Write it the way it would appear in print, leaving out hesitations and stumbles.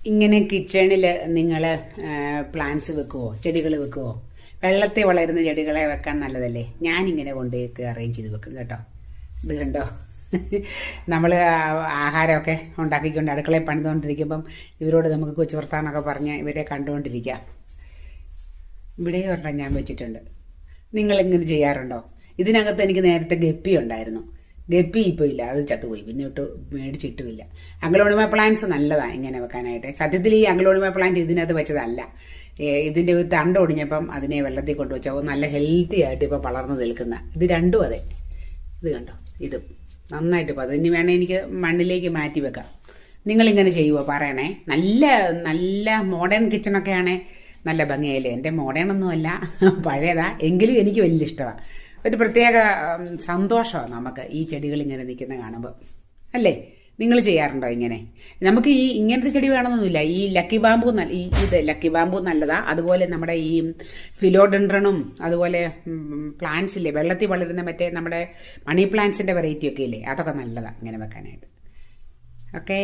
ഇങ്ങനെ കിച്ചണിൽ നിങ്ങൾ പ്ലാന്റ്സ് വെക്കുവോ, ചെടികൾ വെക്കുവോ? വെള്ളത്തിൽ വളരുന്ന ചെടികളെ വെക്കാൻ നല്ലതല്ലേ? ഞാനിങ്ങനെ കൊണ്ടുപോയി അറേഞ്ച് ചെയ്ത് വെക്കും കേട്ടോ. ഇത് കണ്ടോ, നമ്മൾ ആഹാരമൊക്കെ ഉണ്ടാക്കിക്കൊണ്ട് അടുക്കളയിൽ പണിതുകൊണ്ടിരിക്കുമ്പം ഇവരോട് നമുക്ക് കൊച്ചു വർത്താനമൊക്കെ പറഞ്ഞ് ഇവരെ കണ്ടുകൊണ്ടിരിക്കാം. ഇവിടെ ഒരെണ്ണം ഞാൻ വെച്ചിട്ടുണ്ട്. നിങ്ങളിങ്ങനെ ചെയ്യാറുണ്ടോ? ഇതിനകത്ത് എനിക്ക് നേരത്തെ ഗപ്പി ഉണ്ടായിരുന്നു. ഗപ്പി ഇപ്പോൾ ഇല്ല, അത് ചത്തുപോയി, പിന്നെ ഇട്ട് മേടിച്ചിട്ടുമില്ല. അഗ്ലോണിമ പ്ലാന്റ്സ് നല്ലതാണ് ഇങ്ങനെ വെക്കാനായിട്ട്. സത്യത്തിൽ ഈ അഗ്ലോണിമ പ്ലാന്റ് ഇതിനകത്ത് വെച്ചതല്ല. ഇതിൻ്റെ ഒരു തണ്ട് ഒടിഞ്ഞപ്പം അതിനെ വെള്ളത്തിൽ കൊണ്ടുവച്ചാൽ നല്ല ഹെൽത്തി ആയിട്ട് ഇപ്പോൾ വളർന്നു നിൽക്കുന്ന ഇത് രണ്ടും അതെ. ഇത് കണ്ടോ, ഇതും നന്നായിട്ട് ഇപ്പോൾ അതിന് വേണേൽ എനിക്ക് മണ്ണിലേക്ക് മാറ്റി വെക്കാം. നിങ്ങളിങ്ങനെ ചെയ്യുമോ? പറയണേ. നല്ല നല്ല മോഡേൺ കിച്ചണൊക്കെ ആണേ നല്ല ഭംഗിയായില്ലേ? എൻ്റെ മോഡേൺ ഒന്നുമല്ല, പഴയതാ, എങ്കിലും എനിക്ക് വലിയ ഇഷ്ടമാണ്. ഒരു പ്രത്യേക സന്തോഷമാണ് നമുക്ക് ഈ ചെടികൾ ഇങ്ങനെ നിൽക്കുന്ന കാണുമ്പോൾ, അല്ലേ? നിങ്ങൾ ചെയ്യാറുണ്ടോ ഇങ്ങനെ? നമുക്ക് ഈ ഇങ്ങനത്തെ ചെടി വേണമെന്നൊന്നുമില്ല. ഈ ലക്കി ബാമ്പു ഇത് ലക്കി ബാമ്പു നല്ലതാണ്. അതുപോലെ നമ്മുടെ ഈ ഫിലോഡെൻഡ്രണും അതുപോലെ പ്ലാന്റ്സ് ഇല്ലേ, വെള്ളത്തിൽ വളരുന്ന മറ്റേ നമ്മുടെ മണി പ്ലാന്റ്സിൻ്റെ വെറൈറ്റി ഒക്കെ ഇല്ലേ, അതൊക്കെ നല്ലതാണ് ഇങ്ങനെ വെക്കാനായിട്ട്. ഓക്കേ.